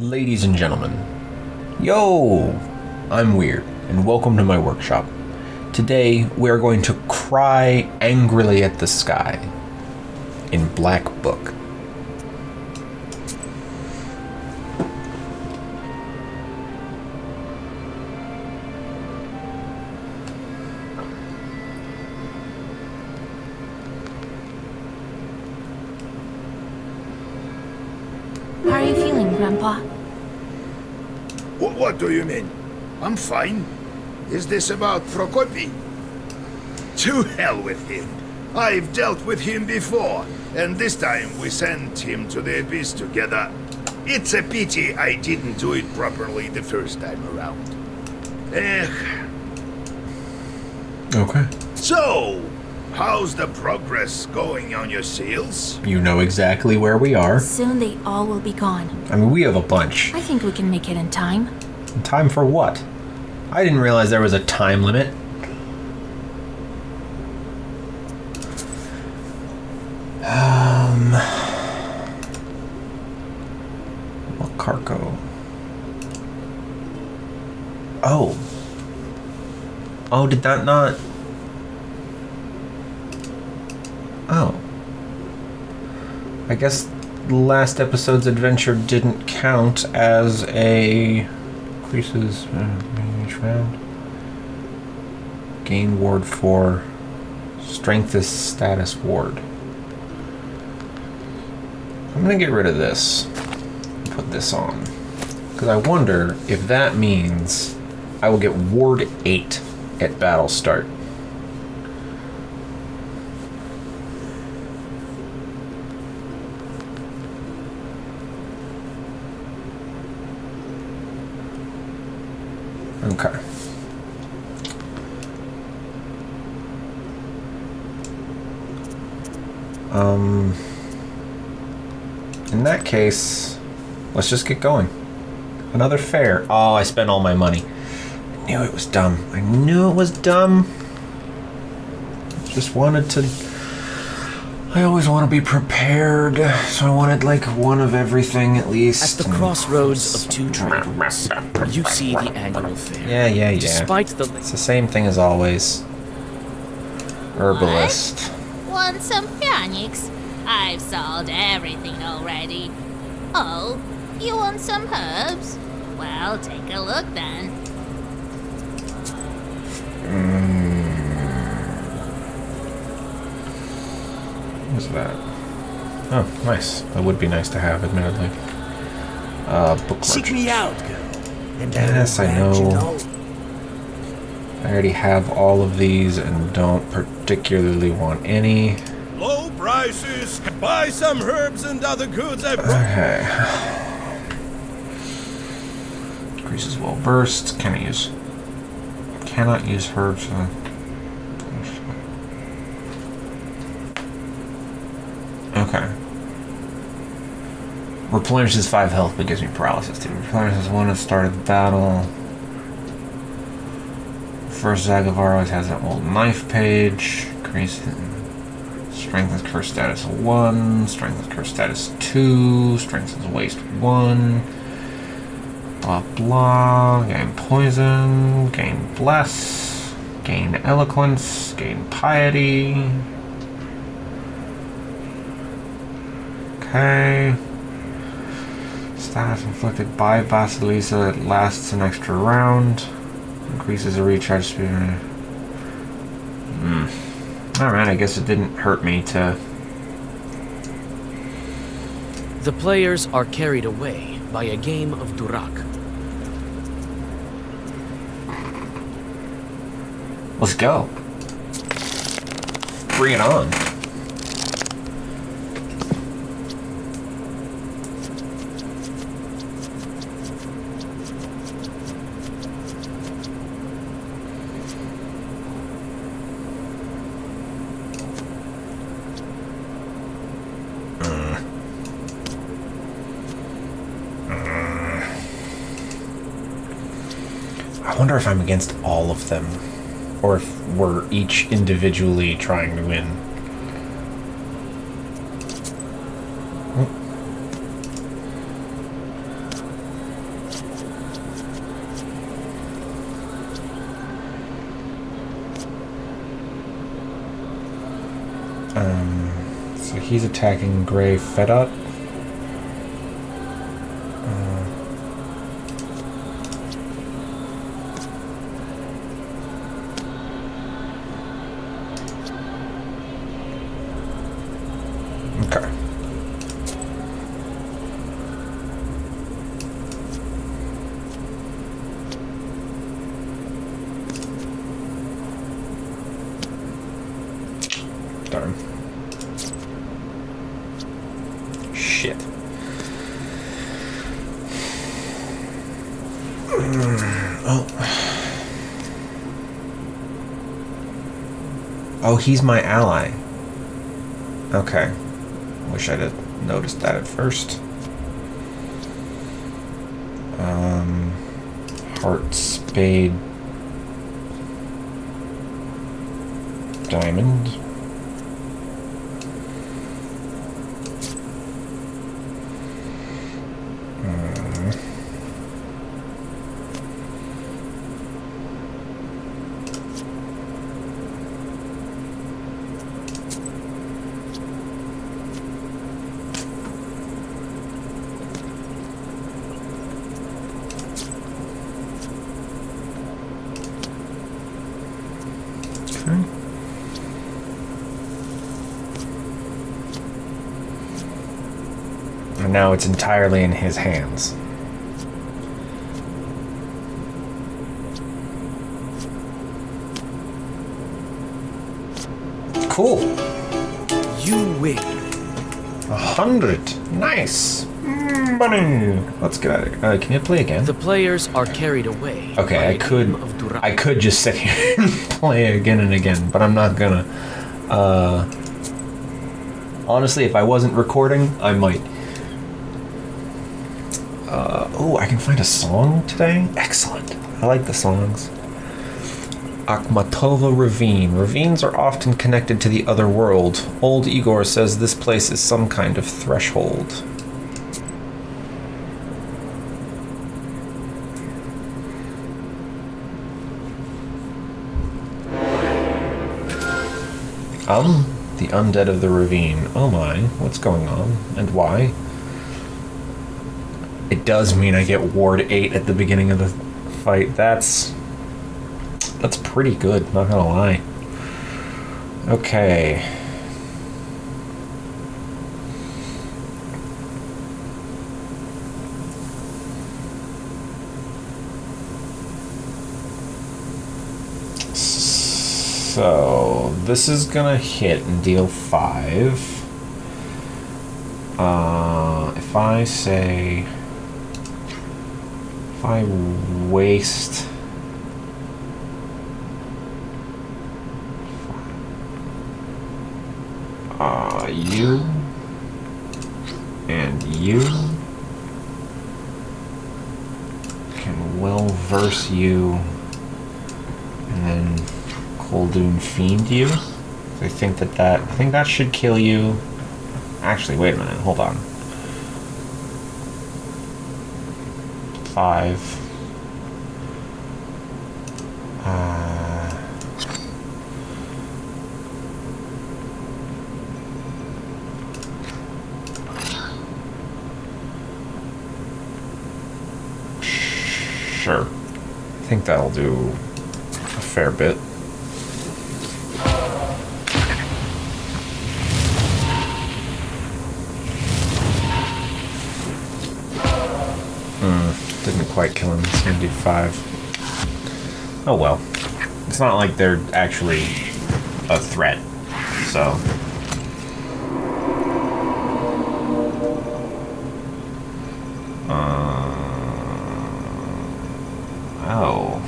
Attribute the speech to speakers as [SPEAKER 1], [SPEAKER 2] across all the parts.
[SPEAKER 1] Ladies and gentlemen, yo! I'm Weird, and welcome to my workshop. Today, we are going to cry angrily at the sky in Black Book.
[SPEAKER 2] How are you feeling, Grandpa?
[SPEAKER 3] What do you mean? I'm fine. Is this about Prokopi? To hell with him. I've dealt with him before, and this time we sent him to the abyss together. It's a pity I didn't do it properly the first time around.
[SPEAKER 1] Okay.
[SPEAKER 3] So, how's the progress going on your seals?
[SPEAKER 1] You know exactly where we are.
[SPEAKER 2] Soon they all will be gone.
[SPEAKER 1] I mean, we have a bunch.
[SPEAKER 2] I think we can make it in time.
[SPEAKER 1] Time for what? I didn't realize there was a time limit. What cargo? Oh. Oh, did that not? Oh. I guess last episode's adventure didn't count as a increases each round. Gain ward for strength is status ward. I'm gonna get rid of this. Put this on. Because I wonder if that means I will get ward 8 at battle start. Okay. In that case, let's just get going. Another fair. Oh, I spent all my money. I knew it was dumb. I knew it was dumb. Just wanted to... I always want to be prepared, so I wanted like one of everything at least.
[SPEAKER 4] At the crossroads of two trade routes, you see the annual fair.
[SPEAKER 1] Yeah.
[SPEAKER 4] Despite the...
[SPEAKER 1] It's the same thing as always. Herbalist.
[SPEAKER 5] Want some panics? I've sold everything already. Oh, you want some herbs? Well, take a look then.
[SPEAKER 1] What's that? Oh, nice. That would be nice to have, admittedly. Book
[SPEAKER 6] Seek me out, girl. And
[SPEAKER 1] yes, I know. I already have all of these and don't particularly want any.
[SPEAKER 6] Low prices. Buy some herbs and other goods I've brought.
[SPEAKER 1] Okay. Increases well burst. Cannot use herbs. Okay. Replenishes 5 health but gives me paralysis too. Replenishes 1 at the start of the battle. First Zagavar always has an old knife page. Increases strengthens curse status 1. Strengthens curse status 2. Strengthens waste 1. Blah blah. Gain poison. Gain bless. Gain eloquence. Gain piety. Okay. Status inflicted by Vasilisa. It lasts an extra round. Increases the recharge speed. Alright, I guess it didn't hurt me to...
[SPEAKER 4] The players are carried away by a game of Durak.
[SPEAKER 1] Let's go. Bring it on. I wonder if I'm against all of them, or if we're each individually trying to win. So he's attacking Gray Fedot. Okay. Darn. Shit. Oh. Oh, he's my ally. Okay. Wish I'd have noticed that at first. Heart, spade, diamond. And now it's entirely in his hands. Cool.
[SPEAKER 4] You win.
[SPEAKER 1] 100. Nice. Money. Let's get at it. Can you play again?
[SPEAKER 4] The players are carried away.
[SPEAKER 1] Okay,
[SPEAKER 4] by
[SPEAKER 1] I
[SPEAKER 4] a game of Durak.
[SPEAKER 1] could just sit here and play again and again, but I'm not gonna. Honestly, if I wasn't recording, I might. Oh, I can find a song today? Excellent. I like the songs. Akhmatova Ravine. Ravines are often connected to the other world. Old Igor says this place is some kind of threshold. The undead of the ravine. Oh my, what's going on? And why? It does mean I get Ward 8 at the beginning of the fight. That's pretty good, not gonna lie. Okay. So this is gonna hit and deal 5. If I say, if I waste you and you can well verse you and then Coldoon Fiend you. I think that should kill you. Actually, wait a minute, hold on. 5. Sure. I think that'll do a fair bit. Didn't quite kill him. It's gonna do 5. Oh well. It's not like they're actually a threat, so. Oh.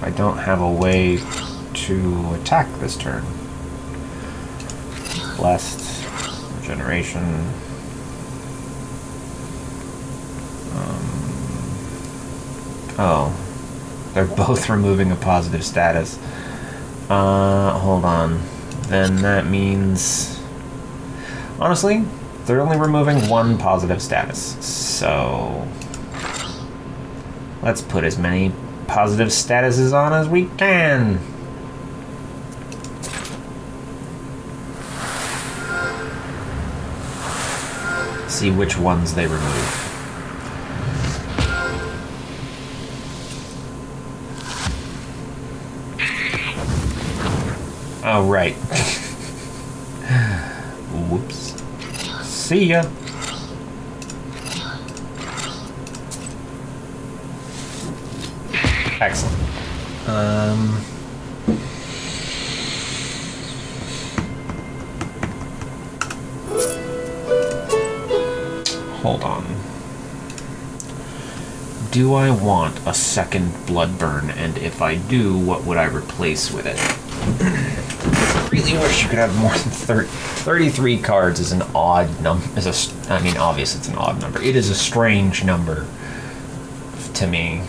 [SPEAKER 1] I don't have a way to attack this turn. Blessed. Regeneration. Oh, they're both removing a positive status. Hold on. Then that means... Honestly, they're only removing 1 positive status. So... let's put as many positive statuses on as we can. see which ones they remove. Oh, right. Whoops. See ya. Excellent. Hold on. Do I want a second Bloodburn? And if I do, what would I replace with it? I really wish you could have more than 33 cards is an odd number. I mean, obviously it's an odd number. It is a strange number to me.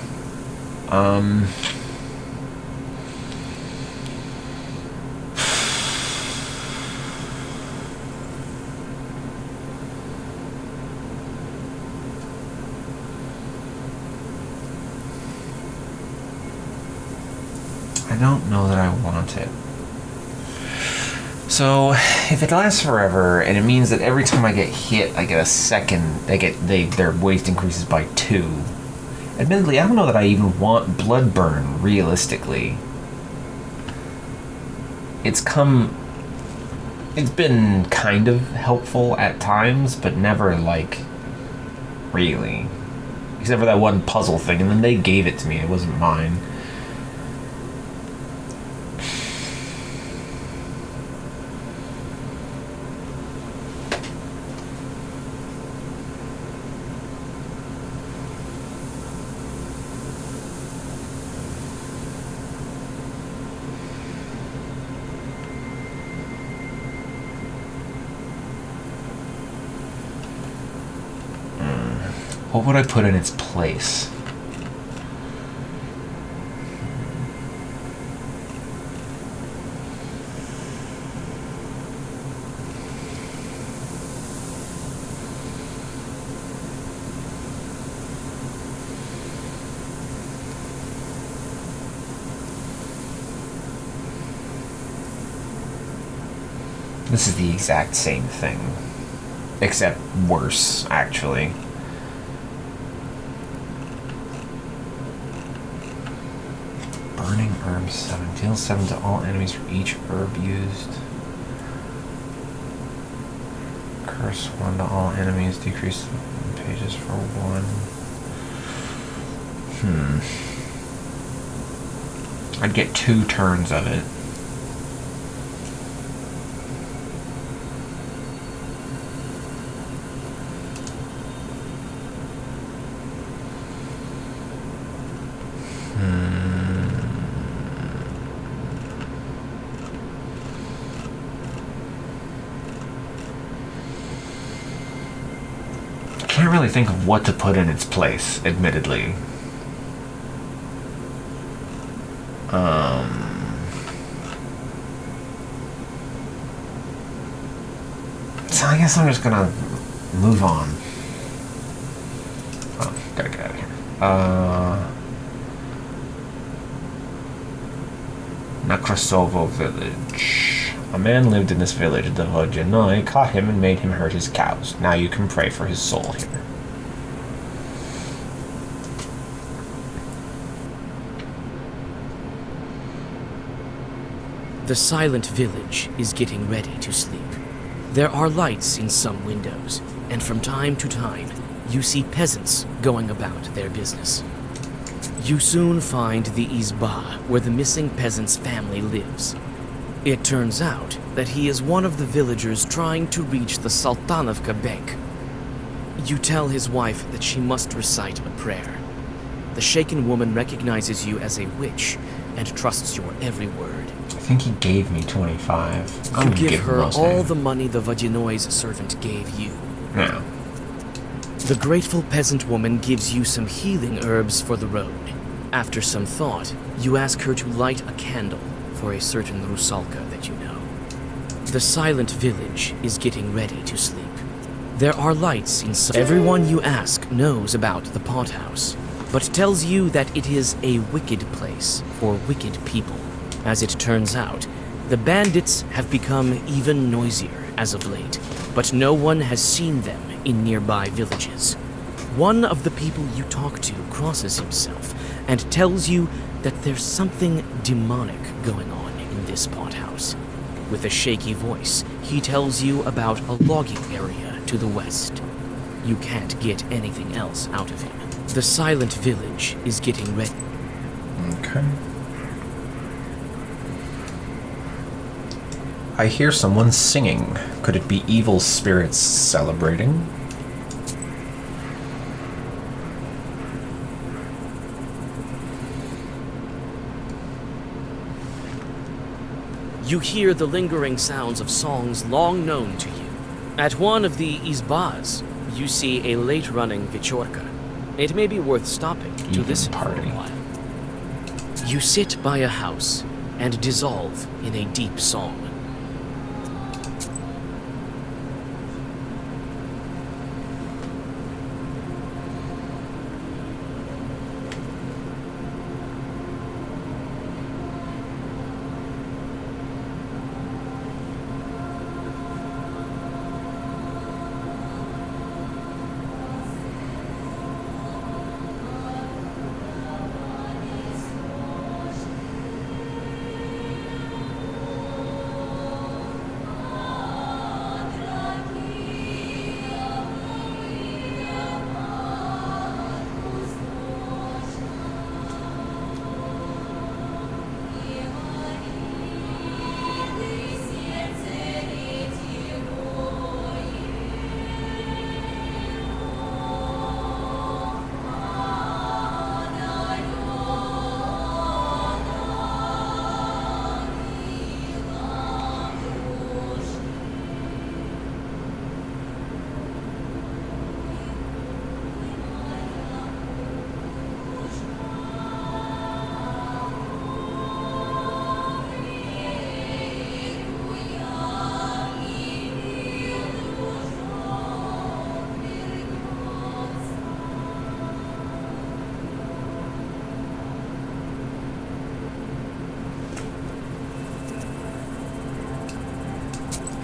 [SPEAKER 1] I don't know that I want it. So, if it lasts forever, and it means that every time I get hit, I get a second, their waste increases by 2. Admittedly, I don't know that I even want Bloodburn, realistically. It's been kind of helpful at times, but never, like, really. Except for that one puzzle thing, and then they gave it to me, it wasn't mine. What would I put in its place? This is the exact same thing, except worse, actually. Burning herb 7. Deals 7 to all enemies for each herb used. Curse 1 to all enemies. Decrease pages for 1. I'd get 2 turns of it. I can't really think of what to put in its place, admittedly. So I guess I'm just gonna move on. Oh, gotta get out of here. Nakrosovo village. A man lived in this village. The Vodjanoi caught him and made him hurt his cows. Now you can pray for his soul here.
[SPEAKER 4] The silent village is getting ready to sleep. There are lights in some windows, and from time to time, you see peasants going about their business. You soon find the Izba, where the missing peasant's family lives. It turns out that he is one of the villagers trying to reach the Sultanovka Bank. You tell his wife that she must recite a prayer. The shaken woman recognizes you as a witch and trusts your every word.
[SPEAKER 1] I think he gave me 25.
[SPEAKER 4] You give her all the money the Vajinoi's servant gave you.
[SPEAKER 1] No.
[SPEAKER 4] The grateful peasant woman gives you some healing herbs for the road. After some thought, you ask her to light a candle for a certain Rusalka that you know. The silent village is getting ready to sleep. There are lights in some... Everyone you ask knows about the pothouse, but tells you that it is a wicked place for wicked people. As it turns out, the bandits have become even noisier as of late, but no one has seen them in nearby villages. One of the people you talk to crosses himself and tells you that there's something demonic going on in this pothouse. With a shaky voice, he tells you about a logging area to the west. You can't get anything else out of him. The silent village is getting ready.
[SPEAKER 1] Okay. I hear someone singing. Could it be evil spirits celebrating?
[SPEAKER 4] You hear the lingering sounds of songs long known to you. At one of the izbas, you see a late-running vichorka. It may be worth stopping to
[SPEAKER 1] Evening
[SPEAKER 4] listen
[SPEAKER 1] party.
[SPEAKER 4] for a while. You sit by a house and dissolve in a deep song.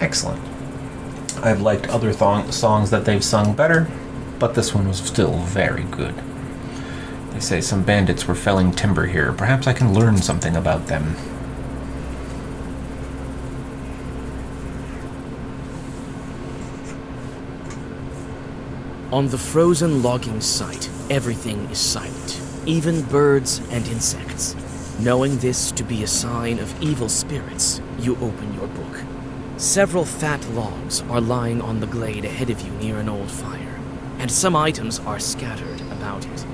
[SPEAKER 1] Excellent. I've liked other songs that they've sung better, but this one was still very good. They say some bandits were felling timber here. Perhaps I can learn something about them.
[SPEAKER 4] On the frozen logging site, everything is silent, even birds and insects. Knowing this to be a sign of evil spirits, you open your book. Several fat logs are lying on the glade ahead of you near an old fire, and some items are scattered about it.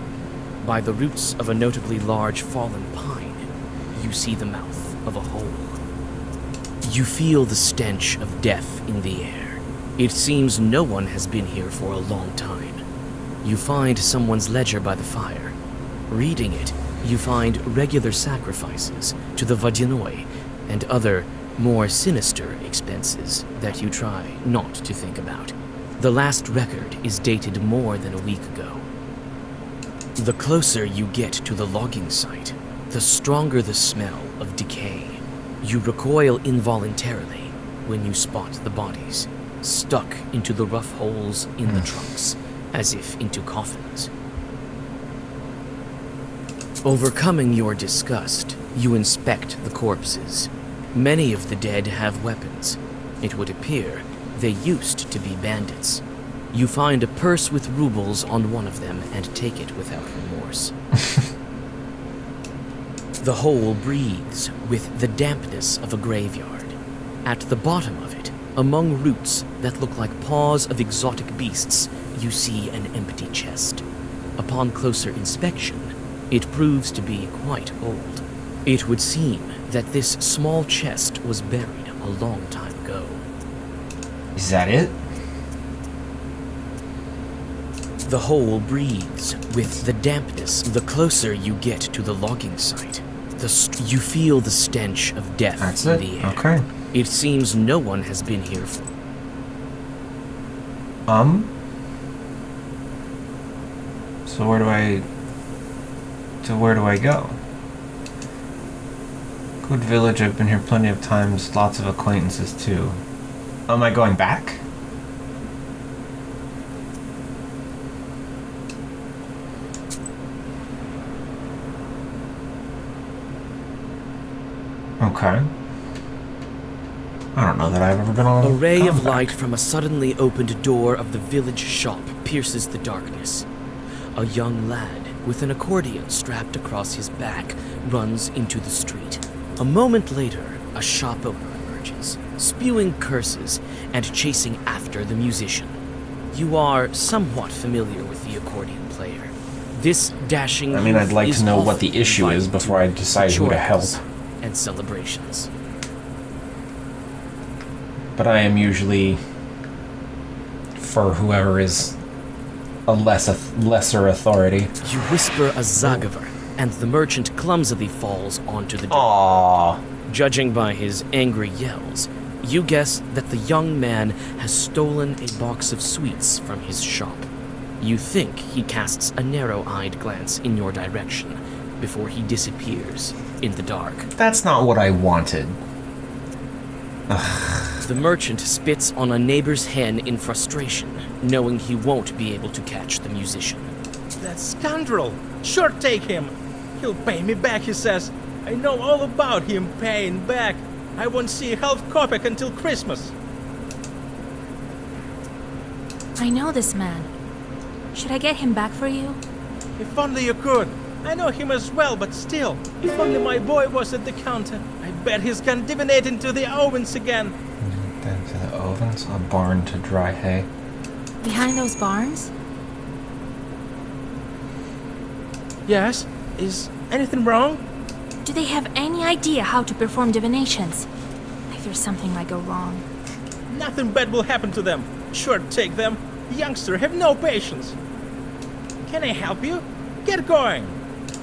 [SPEAKER 4] By the roots of a notably large fallen pine, you see the mouth of a hole. You feel the stench of death in the air. It seems no one has been here for a long time. You find someone's ledger by the fire. Reading it, you find regular sacrifices to the Vadinoi and other more sinister expenses that you try not to think about. The last record is dated more than a week ago. The closer you get to the logging site, the stronger the smell of decay. You recoil involuntarily when you spot the bodies, stuck into the rough holes in the trunks, as if into coffins. Overcoming your disgust, you inspect the corpses. Many of the dead have weapons. It would appear they used to be bandits. You find a purse with rubles on one of them and take it without remorse. The hole breathes with the dampness of a graveyard. At the bottom of it, among roots that look like paws of exotic beasts, you see an empty chest. Upon closer inspection, it proves to be quite old. It would seem that this small chest was buried a long time ago.
[SPEAKER 1] Is that it?
[SPEAKER 4] The hole breathes with the dampness. The closer you get to the logging site, you feel the stench of death
[SPEAKER 1] That's
[SPEAKER 4] in
[SPEAKER 1] it?
[SPEAKER 4] the air.
[SPEAKER 1] Okay.
[SPEAKER 4] It seems no one has been here for...
[SPEAKER 1] So where do I go? Good village, I've been here plenty of times, lots of acquaintances too. Am I going back? Okay. I don't know that I've ever been on
[SPEAKER 4] A ray of
[SPEAKER 1] combat.
[SPEAKER 4] light from a suddenly opened door of the village shop pierces the darkness. A young lad with an accordion strapped across his back runs into the street. A moment later, a shop owner emerges, spewing curses and chasing after the musician. You are somewhat familiar with the accordion player. This dashing
[SPEAKER 1] I mean, I'd like
[SPEAKER 4] youth
[SPEAKER 1] to know
[SPEAKER 4] is
[SPEAKER 1] what the issue is
[SPEAKER 4] often
[SPEAKER 1] before I
[SPEAKER 4] invited
[SPEAKER 1] decide who to help.
[SPEAKER 4] joys and celebrations.
[SPEAKER 1] But I am usually for whoever is a lesser authority.
[SPEAKER 4] You whisper a Zagaver, and the merchant clumsily falls onto the door.
[SPEAKER 1] Aww.
[SPEAKER 4] Judging by his angry yells, you guess that the young man has stolen a box of sweets from his shop. You think he casts a narrow-eyed glance in your direction before he disappears in the dark.
[SPEAKER 1] That's not what I wanted.
[SPEAKER 4] The merchant spits on a neighbor's hen in frustration, knowing he won't be able to catch the musician.
[SPEAKER 7] That scoundrel! Sure, take him! He'll pay me back, he says. I know all about him paying back. I won't see half kopeck until Christmas.
[SPEAKER 2] I know this man. Should I get him back for you?
[SPEAKER 7] If only you could. I know him as well, but still, if only my boy was at the counter. I bet he's gone divinate into the ovens again.
[SPEAKER 1] Then to the ovens, a barn to dry hay.
[SPEAKER 2] Behind those barns?
[SPEAKER 7] Yes? Is anything wrong?
[SPEAKER 2] Do they have any idea how to perform divinations? Like there's something might go wrong.
[SPEAKER 7] Nothing bad will happen to them. Sure, take them. Youngster, have no patience. Can I help you? Get going.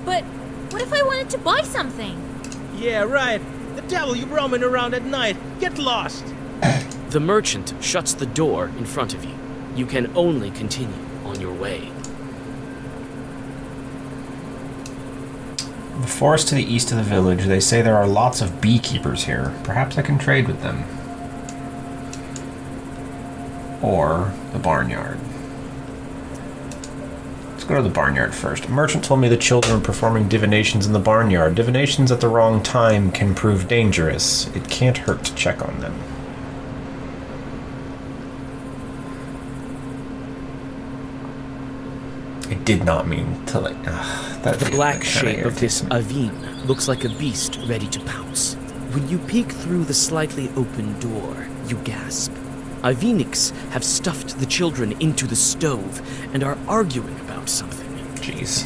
[SPEAKER 5] But what if I wanted to buy something?
[SPEAKER 7] Yeah, right. The devil you roaming around at night. Get lost.
[SPEAKER 4] The merchant shuts the door in front of you. You can only continue on your way.
[SPEAKER 1] The forest to the east of the village, they say there are lots of beekeepers here. Perhaps I can trade with them. Or the barnyard. Let's go to the barnyard first. A merchant told me the children are performing divinations in the barnyard. Divinations at the wrong time can prove dangerous. It can't hurt to check on them. I did not mean to like...
[SPEAKER 4] The black shape of this Avin looks like a beast ready to pounce. When you peek through the slightly open door, you gasp. Aviniks have stuffed the children into the stove and are arguing about something.
[SPEAKER 1] Jeez.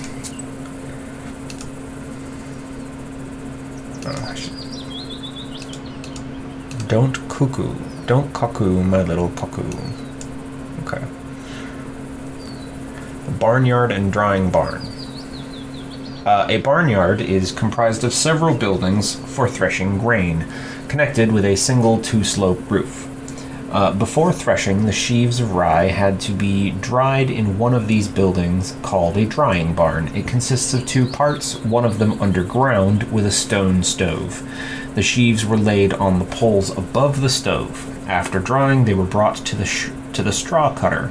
[SPEAKER 1] Don't cuckoo. Don't cuckoo, my little cuckoo. Okay. The barnyard and drying barn. A barnyard is comprised of several buildings for threshing grain, connected with a single two-slope roof. Before threshing, the sheaves of rye had to be dried in one of these buildings called a drying barn. It consists of two parts, one of them underground with a stone stove. The sheaves were laid on the poles above the stove. After drying, they were brought to the straw cutter.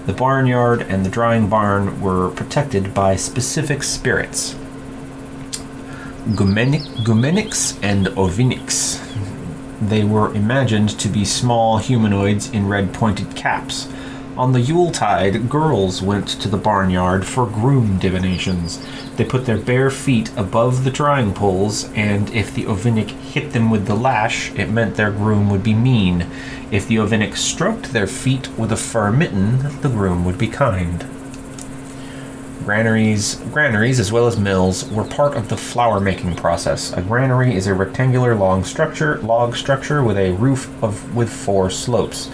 [SPEAKER 1] The barnyard and the drying barn were protected by specific spirits. Gumeniks and Oviniks. They were imagined to be small humanoids in red pointed caps. On the Yuletide, girls went to the barnyard for groom divinations. They put their bare feet above the drying poles, and if the Ovinik hit them with the lash, it meant their groom would be mean. If the Ovinik stroked their feet with a fur mitten, the groom would be kind. Granaries, as well as mills, were part of the flour-making process. A granary is a rectangular log structure with a roof with 4 slopes.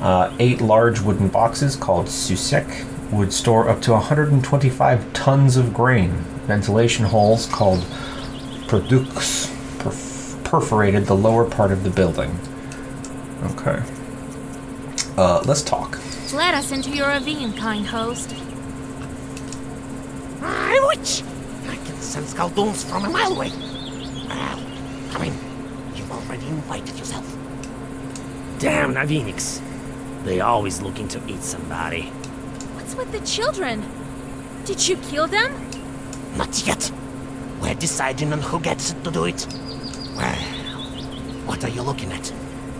[SPEAKER 1] 8 large wooden boxes called susek would store up to 125 tons of grain. Ventilation holes called produks perforated the lower part of the building. Okay. Let's talk.
[SPEAKER 2] Let us into your ravine, kind host.
[SPEAKER 8] Which? I can sense Galdoons from a mile away. Well, come in. You've already invited yourself.
[SPEAKER 9] Damn Naviniks. They always looking to eat somebody.
[SPEAKER 2] What's with the children? Did you kill them?
[SPEAKER 8] Not yet. We're deciding on who gets to do it. Well, What are you looking at?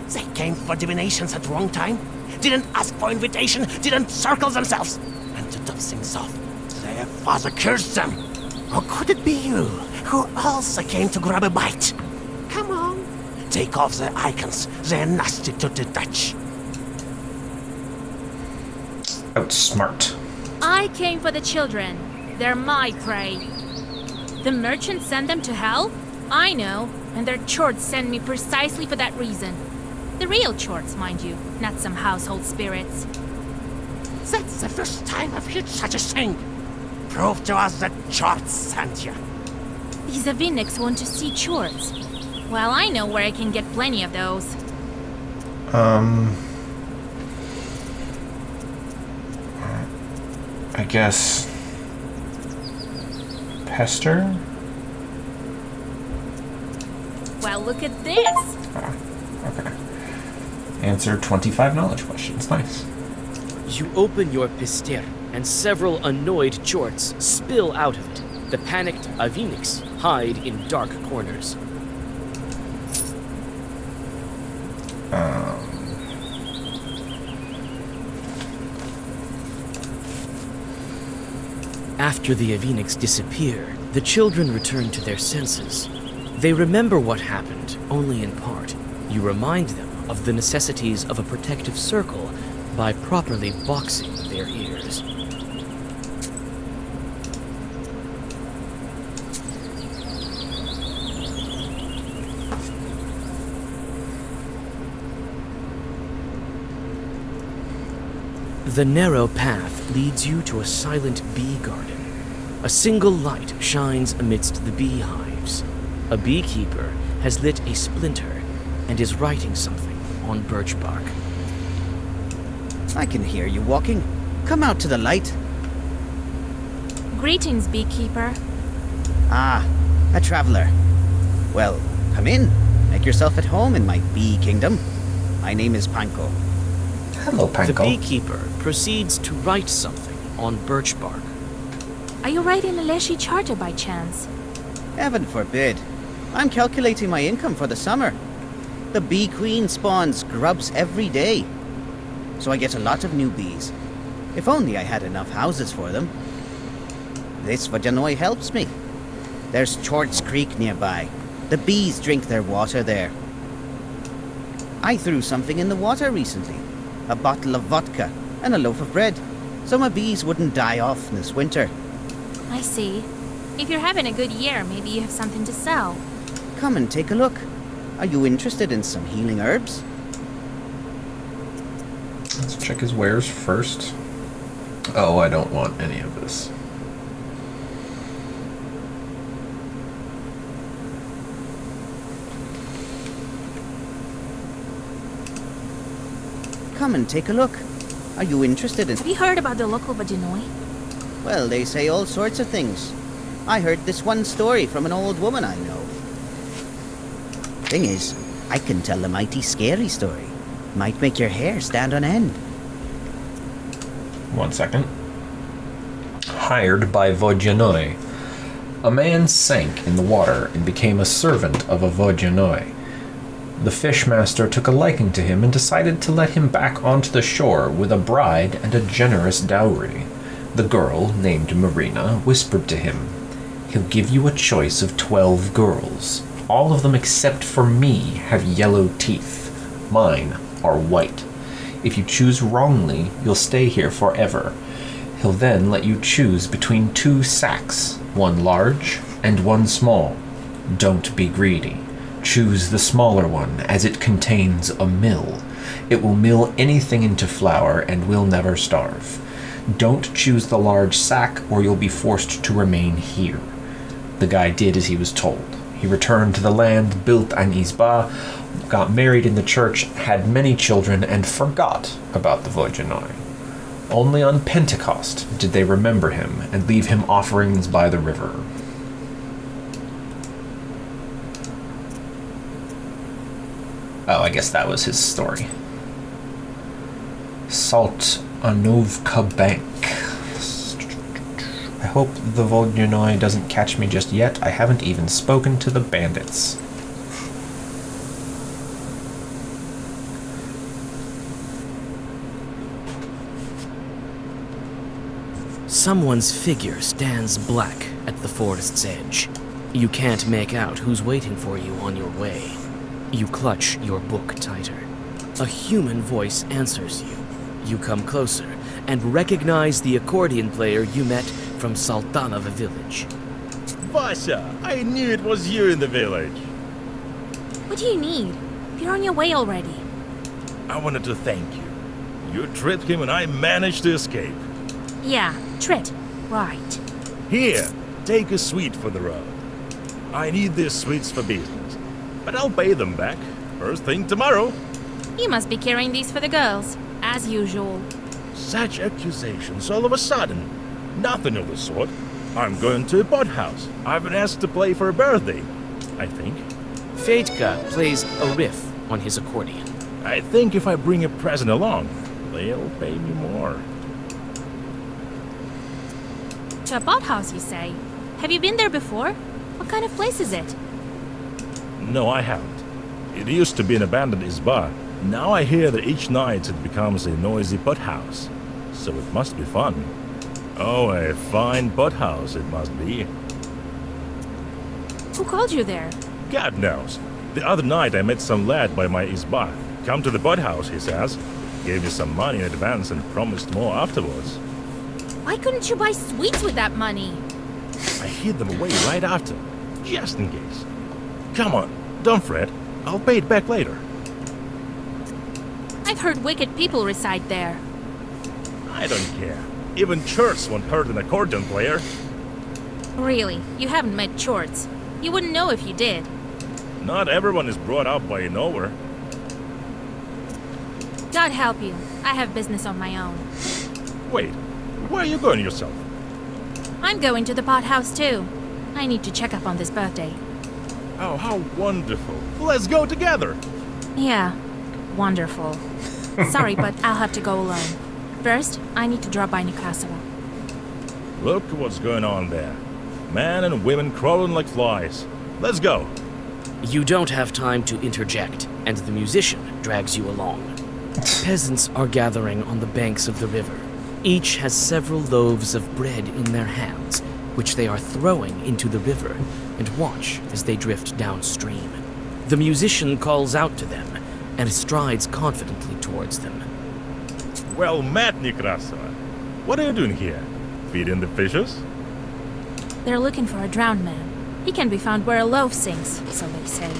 [SPEAKER 8] They came for divinations at the wrong time, didn't ask for invitation, didn't circle themselves. And to top things off, their father cursed them. Or could it be you, who also came to grab a bite? Come on, take off the icons. They're nasty to the touch.
[SPEAKER 1] Outsmart.
[SPEAKER 2] I came for the children. They're my prey. The merchants send them to hell? I know, and their chords send me precisely for that reason. The real chords, mind you, not some household spirits.
[SPEAKER 8] That's the first time I've heard such a thing. Prove to us that chords sent you.
[SPEAKER 2] These Aviniks want to see chords. Well, I know where I can get plenty of those.
[SPEAKER 1] I guess... Pester?
[SPEAKER 2] Well, look at this.
[SPEAKER 1] Okay. Answer 25 knowledge questions. Nice.
[SPEAKER 4] You open your pister, and several annoyed chorts spill out of it. The panicked Aviniks hide in dark corners. After the Aviniks disappear, the children return to their senses. They remember what happened, only in part. You remind them of the necessities of a protective circle by properly boxing their ears. The narrow path leads you to a silent bee garden. A single light shines amidst the beehives. A beekeeper has lit a splinter and is writing something on birch bark.
[SPEAKER 10] I can hear you walking. Come out to the light.
[SPEAKER 2] Greetings, beekeeper.
[SPEAKER 10] Ah, a traveler. Well, come in. Make yourself at home in my bee kingdom. My name is Panko.
[SPEAKER 1] Hello, Panko.
[SPEAKER 4] The beekeeper proceeds to write something on birch bark.
[SPEAKER 2] Are you writing a Leshy charter by chance?
[SPEAKER 10] Heaven forbid. I'm calculating my income for the summer. The bee queen spawns grubs every day. So I get a lot of new bees. If only I had enough houses for them. This Vajanoi helps me. There's Chorts Creek nearby. The bees drink their water there. I threw something in the water recently. A bottle of vodka and a loaf of bread. So my bees wouldn't die off this winter.
[SPEAKER 2] I see. If you're having a good year, maybe you have something to sell.
[SPEAKER 10] Come and take a look. Are you interested in some healing herbs?
[SPEAKER 1] Let's check his wares first. Oh, I don't want any of this.
[SPEAKER 10] Come and take a look. Are you interested in...
[SPEAKER 2] Have you heard about the local Vajanoi?
[SPEAKER 10] Well, they say all sorts of things. I heard this one story from an old woman I know. Thing is, I can tell a mighty scary story. Might make your hair stand on end.
[SPEAKER 1] 1 second. Hired by Vajanoi. A man sank in the water and became a servant of a Vajanoi. The fishmaster took a liking to him and decided to let him back onto the shore with a bride and a generous dowry. The girl, named Marina, whispered to him, "He'll give you a choice of 12 girls. All of them except for me have yellow teeth. Mine are white. If you choose wrongly, you'll stay here forever. He'll then let you choose between 2 sacks, one large and one small. Don't be greedy. Choose the smaller one, as it contains a mill. It will mill anything into flour and will never starve. Don't choose the large sack, or you'll be forced to remain here." The guy did as he was told. He returned to the land, built an izba, got married in the church, had many children, and forgot about the Vajanoi. Only on Pentecost did they remember him and leave him offerings by the river. Oh, I guess that was his story. Salt Anovka Bank. I hope the Vajanoi doesn't catch me just yet. I haven't even spoken to the bandits.
[SPEAKER 4] Someone's figure stands black at the forest's edge. You can't make out who's waiting for you on your way. You clutch your book tighter. A human voice answers you. You come closer and recognize the accordion player you met from Sultanova village.
[SPEAKER 6] Vasha, I knew it was you in the village.
[SPEAKER 2] What do you need? You're on your way already.
[SPEAKER 6] I wanted to thank you. You tricked him and I managed to escape.
[SPEAKER 2] Yeah, tricked. Right.
[SPEAKER 6] Here, take a sweet for the road. I need these sweets for business, but I'll pay them back first thing tomorrow.
[SPEAKER 2] You must be carrying these for the girls, as usual.
[SPEAKER 6] Such accusations all of a sudden. Nothing of the sort. I'm going to a pot house. I've been asked to play for a birthday, I think.
[SPEAKER 4] Fedka plays a riff on his accordion.
[SPEAKER 6] I think if I bring a present along, they'll pay me more.
[SPEAKER 2] To a pot house, you say? Have you been there before? What kind of place is it?
[SPEAKER 6] No, I haven't. It used to be an abandoned isba. Now I hear that each night it becomes a noisy pot house. So it must be fun. Oh, a fine pot house it must be.
[SPEAKER 2] Who called you there?
[SPEAKER 6] God knows. The other night I met some lad by my isba. Come to the pot house, he says. Gave me some money in advance and promised more afterwards.
[SPEAKER 2] Why couldn't you buy sweets with that money?
[SPEAKER 6] I hid them away right after, just in case. Come on, don't fret. I'll pay it back later.
[SPEAKER 2] I've heard wicked people reside there.
[SPEAKER 6] I don't care. Even Church won't hurt an accordion player.
[SPEAKER 2] Really, you haven't met Chorts. You wouldn't know if you did.
[SPEAKER 6] Not everyone is brought up by a knower.
[SPEAKER 2] God help you. I have business of my own.
[SPEAKER 6] Wait, where are you going yourself?
[SPEAKER 2] I'm going to the pot house too. I need to check up on this birthday.
[SPEAKER 6] Oh, how wonderful. Let's go together.
[SPEAKER 2] Yeah, wonderful. Sorry, but I'll have to go alone. First, I need to drop by Nikrasova.
[SPEAKER 6] Look what's going on there. Men and women crawling like flies. Let's go.
[SPEAKER 4] You don't have time to interject, and the musician drags you along. Peasants are gathering on the banks of the river. Each has several loaves of bread in their hands, which they are throwing into the river, and watch as they drift downstream. The musician calls out to them and strides confidently towards them.
[SPEAKER 6] Well met, Nikrasova. What are you doing here? Feeding the fishes?
[SPEAKER 2] They're looking for a drowned man. He can be found where a loaf sings, so they say.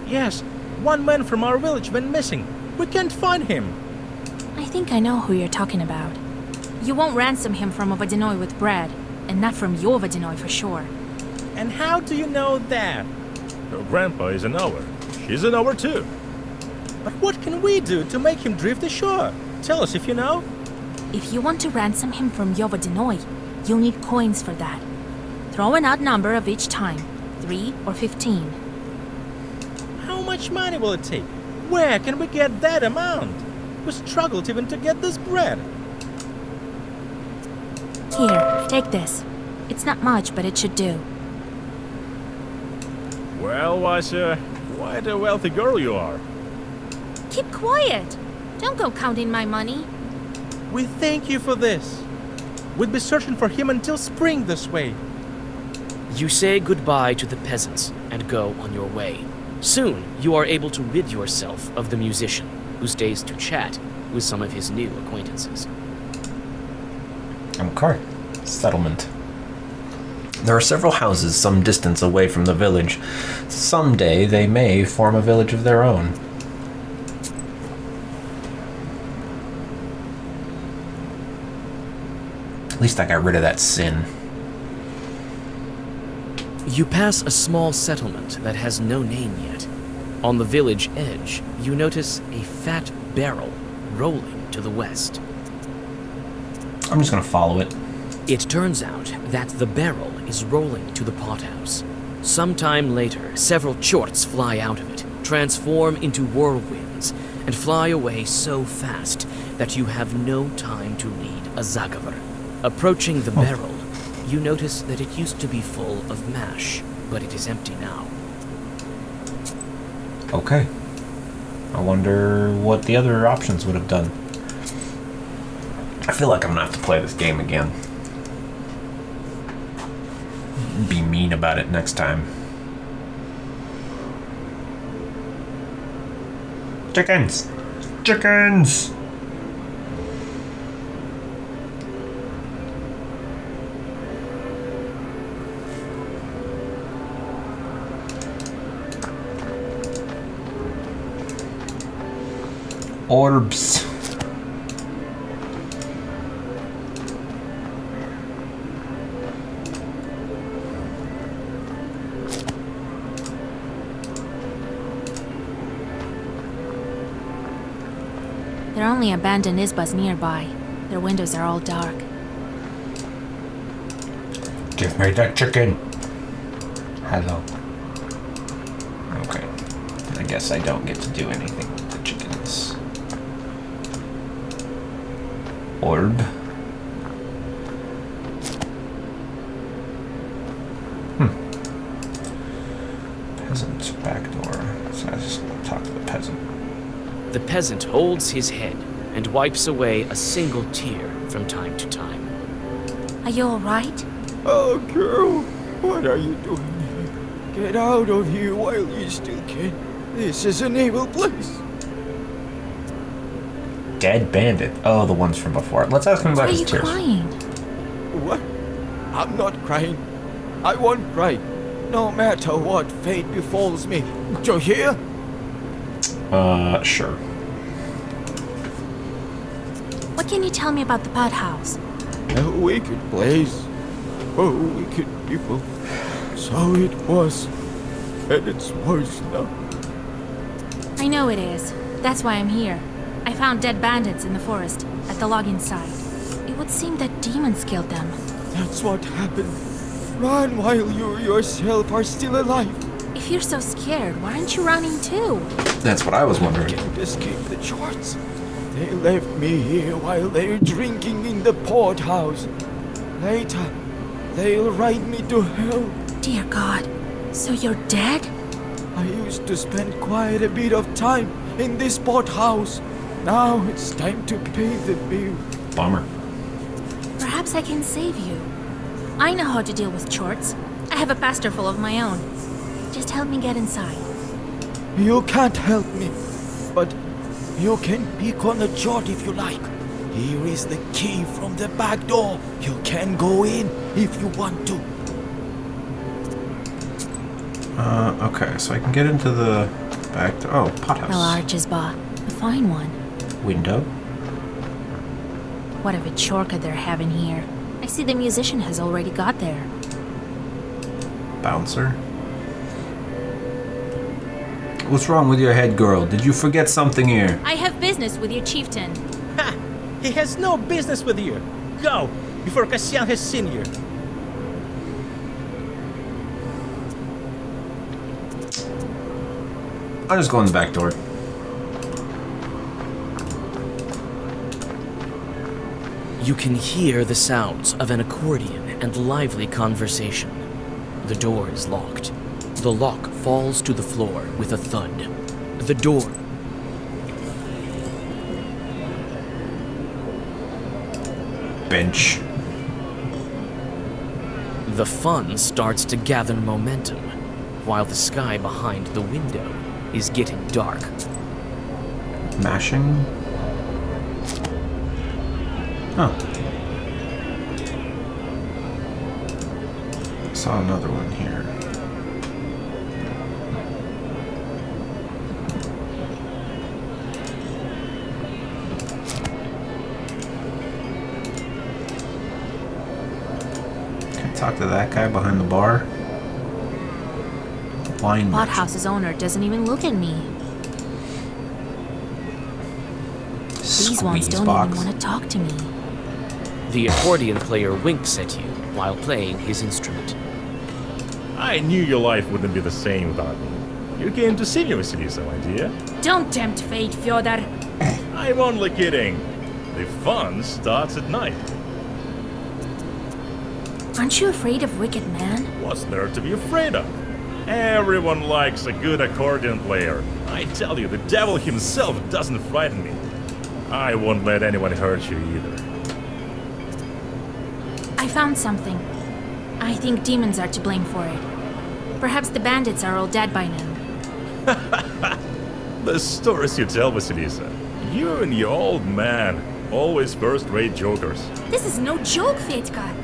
[SPEAKER 7] Yes, one man from our village went missing. We can't find him.
[SPEAKER 2] I think I know who you're talking about. You won't ransom him from a Vodinoy with bread, and not from your Vodinoy for sure.
[SPEAKER 7] And how do you know that?
[SPEAKER 6] Her grandpa is a knower. She's a knower too.
[SPEAKER 7] But what can we do to make him drift ashore? Tell us if you know.
[SPEAKER 2] If you want to ransom him from your Vodinoy, you'll need coins for that. Throw an odd number of each time, 3 or 15.
[SPEAKER 7] How much money will it take? Where can we get that amount? We struggled even to get this bread.
[SPEAKER 2] Here, take this. It's not much, but it should do.
[SPEAKER 6] Well, Vasha, quite a wealthy girl you are.
[SPEAKER 2] Keep quiet. Don't go counting my money.
[SPEAKER 7] We thank you for this. We'd be searching for him until spring this way.
[SPEAKER 4] You say goodbye to the peasants and go on your way. Soon, you are able to rid yourself of the musician, who stays to chat with some of his new acquaintances.
[SPEAKER 1] Okay. Settlement. There are several houses some distance away from the village. Someday they may form a village of their own. At least I got rid of that sin.
[SPEAKER 4] You pass a small settlement that has no name yet. On the village edge, you notice a fat barrel rolling to the west.
[SPEAKER 1] I'm just gonna follow it.
[SPEAKER 4] It turns out that the barrel is rolling to the pothouse. Sometime later, several chorts fly out of it, transform into whirlwinds, and fly away so fast that you have no time to read a Zagavar. Approaching the barrel, you notice that it used to be full of mash, but it is empty now.
[SPEAKER 1] Okay. I wonder what the other options would have done. I feel like I'm gonna have to play this game again. be mean about it next time. Chickens! Chickens! Orbs.
[SPEAKER 2] There are only abandoned isbas nearby. Their windows are all dark.
[SPEAKER 1] Give me that chicken. Hello. Okay. I guess I don't get to do anything with the chickens. Orb. Peasant's back door. So I just talk to the peasant.
[SPEAKER 4] The peasant holds his head and wipes away a single tear from time to time.
[SPEAKER 2] Are you alright?
[SPEAKER 11] Oh, girl, what are you doing here? Get out of here while you still can. This is an evil place.
[SPEAKER 1] Dead bandit. Oh, the ones from before. Let's ask him about
[SPEAKER 2] Why are
[SPEAKER 1] his
[SPEAKER 2] you
[SPEAKER 1] tears.
[SPEAKER 2] crying?
[SPEAKER 11] What? I'm not crying. I won't cry. No matter what fate befalls me. Do you hear?
[SPEAKER 1] Sure.
[SPEAKER 2] What can you tell me about the pot house?
[SPEAKER 11] A wicked place. For wicked people. So it was. And it's worse now.
[SPEAKER 2] I know it is. That's why I'm here. I found dead bandits in the forest, at the login site. It would seem that demons killed them.
[SPEAKER 11] That's what happened. Run while you yourself are still alive.
[SPEAKER 2] If you're so scared, why aren't you running too?
[SPEAKER 1] That's what I was wondering.
[SPEAKER 11] Can't escape the charts. They left me here while they're drinking in the pot house. Later, they'll ride me to hell.
[SPEAKER 2] Dear God, so you're dead?
[SPEAKER 11] I used to spend quite a bit of time in this pot house. Now it's time to pay the bill.
[SPEAKER 1] Bummer.
[SPEAKER 2] Perhaps I can save you. I know how to deal with chorts. I have a pastor full of my own. Just help me get inside.
[SPEAKER 11] You can't help me, but you can pick on the chart if you like. Here is the key from the back door. You can go in if you want to.
[SPEAKER 1] Okay, so I can get into the back door. Oh, pothouse.
[SPEAKER 2] A large isba. A fine one.
[SPEAKER 1] Window.
[SPEAKER 2] What a chorka they're having here. I see the musician has already got there.
[SPEAKER 1] Bouncer. What's wrong with your head, girl? Did you forget something here?
[SPEAKER 2] I have business with your chieftain.
[SPEAKER 7] Ha! He has no business with you. Go, before Cassian has seen you.
[SPEAKER 1] I'll just go in the back door.
[SPEAKER 4] You can hear the sounds of an accordion and lively conversation. The door is locked. The lock falls to the floor with a thud. The door.
[SPEAKER 1] Bench.
[SPEAKER 4] The fun starts to gather momentum, while the sky behind the window is getting dark.
[SPEAKER 1] Mashing. Huh. Saw another one here. Can I talk to that guy behind the bar? Wine
[SPEAKER 2] Pot
[SPEAKER 1] merchant.
[SPEAKER 2] house's owner doesn't even look at me. These ones don't
[SPEAKER 1] Squeeze
[SPEAKER 2] even want to talk to me.
[SPEAKER 4] The accordion player winks at you while playing his instrument.
[SPEAKER 6] I knew your life wouldn't be the same without me. You came to see me, Vasilisa, my dear.
[SPEAKER 2] Don't tempt fate, Fyodor.
[SPEAKER 6] I'm only kidding. The fun starts at night.
[SPEAKER 2] Aren't you afraid of wicked men?
[SPEAKER 6] What's there to be afraid of? Everyone likes a good accordion player. I tell you, the devil himself doesn't frighten me. I won't let anyone hurt you either.
[SPEAKER 2] I found something. I think demons are to blame for it. Perhaps the bandits are all dead by now.
[SPEAKER 6] The stories you tell, Vasilisa. You and your old man. Always first-rate jokers.
[SPEAKER 2] This is no joke, Fetka.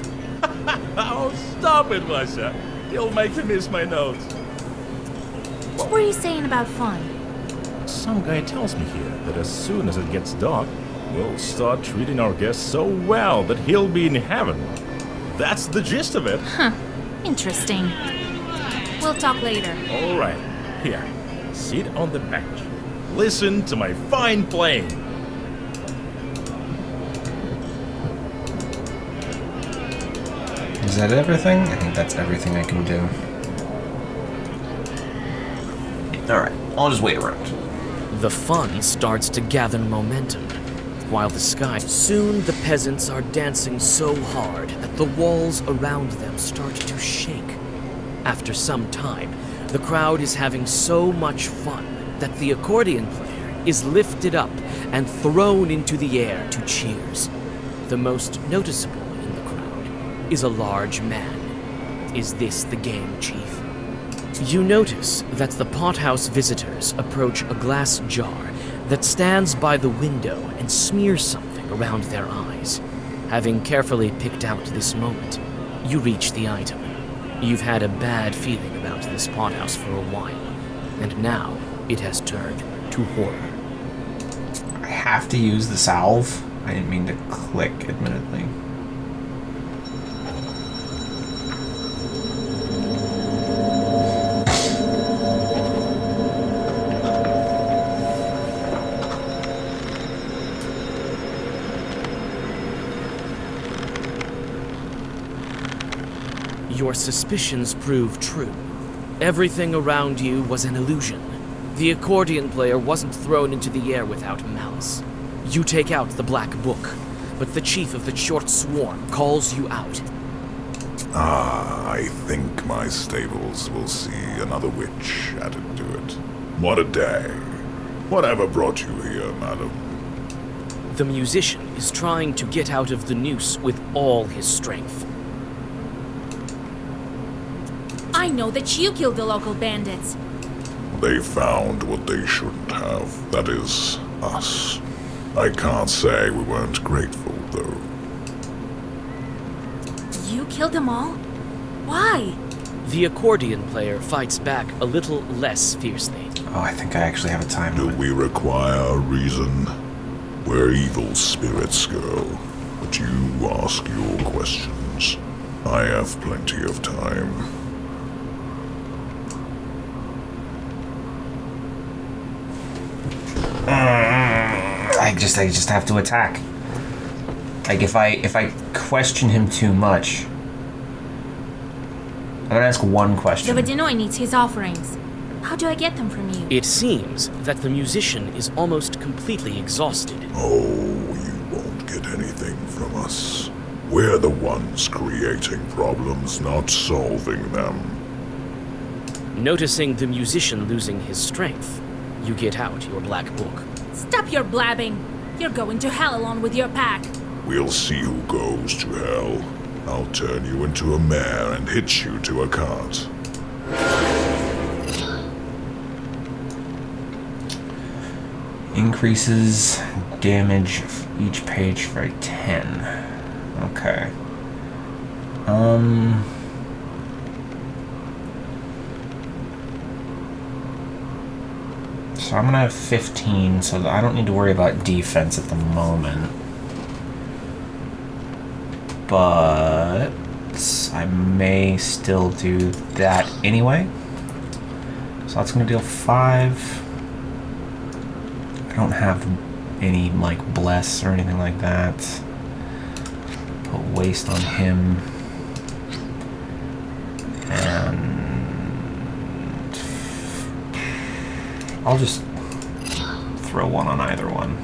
[SPEAKER 6] Oh, stop it, Vasya. You'll make me miss my notes.
[SPEAKER 2] What were you saying about fun?
[SPEAKER 6] Some guy tells me here that as soon as it gets dark, we'll start treating our guests so well that he'll be in heaven. That's the gist of it.
[SPEAKER 2] Huh. Interesting. We'll talk later.
[SPEAKER 6] All right. Here. Sit on the bench. Listen to my fine playing.
[SPEAKER 1] Is that everything? I think that's everything I can do. Alright, I'll just wait around.
[SPEAKER 4] The fun starts to gather momentum, while the sky... Soon the peasants are dancing so hard that the walls around them start to shake. After some time, the crowd is having so much fun that the accordion player is lifted up and thrown into the air to cheers. The most noticeable in the crowd is a large man. Is this the game chief? You notice that the pothouse visitors approach a glass jar that stands by the window and smears something around their eyes. Having carefully picked out this moment, you reach the item. You've had a bad feeling about this pothouse for a while, and now it has turned to horror.
[SPEAKER 1] I have to use the salve. I didn't mean to click, admittedly.
[SPEAKER 4] Your suspicions prove true. Everything around you was an illusion. The accordion player wasn't thrown into the air without malice. You take out the black book, but the chief of the short swarm calls you out.
[SPEAKER 12] I think my stables will see another witch added to it. What a day. Whatever brought you here, madam?
[SPEAKER 4] The musician is trying to get out of the noose with all his strength.
[SPEAKER 2] I know that you killed the local bandits.
[SPEAKER 12] They found what they shouldn't have. That is, us. I can't say we weren't grateful, though.
[SPEAKER 2] You killed them all? Why?
[SPEAKER 4] The accordion player fights back a little less fiercely.
[SPEAKER 1] Oh, I think I actually have a time
[SPEAKER 12] Do
[SPEAKER 1] limit.
[SPEAKER 12] we require a reason? Where evil spirits go. But you ask your questions. I have plenty of time.
[SPEAKER 1] I just have to attack. Like if I question him too much, I'm gonna ask one question.
[SPEAKER 2] The Vadinoi needs his offerings. How do I get them from you?
[SPEAKER 4] It seems that the musician is almost completely exhausted.
[SPEAKER 12] Oh, you won't get anything from us. We're the ones creating problems, not solving them.
[SPEAKER 4] Noticing the musician losing his strength, you get out your black book.
[SPEAKER 2] Stop your blabbing! You're going to hell along with your pack.
[SPEAKER 12] We'll see who goes to hell. I'll turn you into a mare and hitch you to a cart.
[SPEAKER 1] Increases damage each page by 10. Okay. So I'm gonna have 15, so I don't need to worry about defense at the moment. But I may still do that anyway. So that's gonna deal 5. I don't have any, like, bless or anything like that. Put waste on him. And I'll just throw one on either one.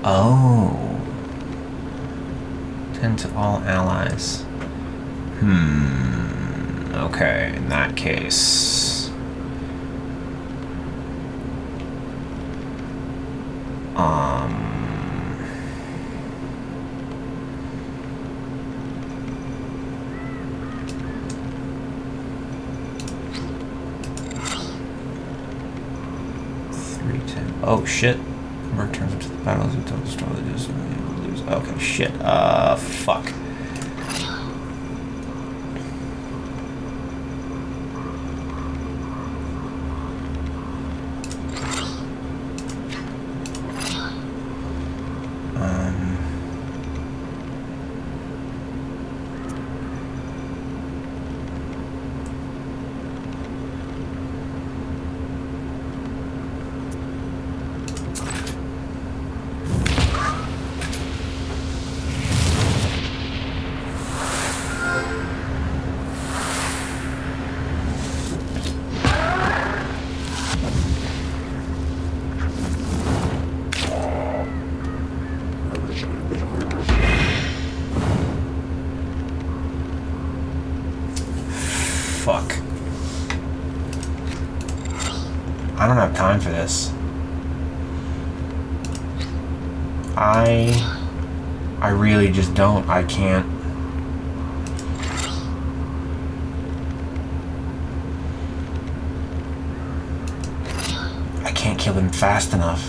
[SPEAKER 1] Oh. 10 to all allies. Okay, in that case. Oh shit. Returns into the battles until the destroy the lose. Okay, shit. Fuck. Fuck. I don't have time for this. I really just don't. I can't. I can't kill him fast enough.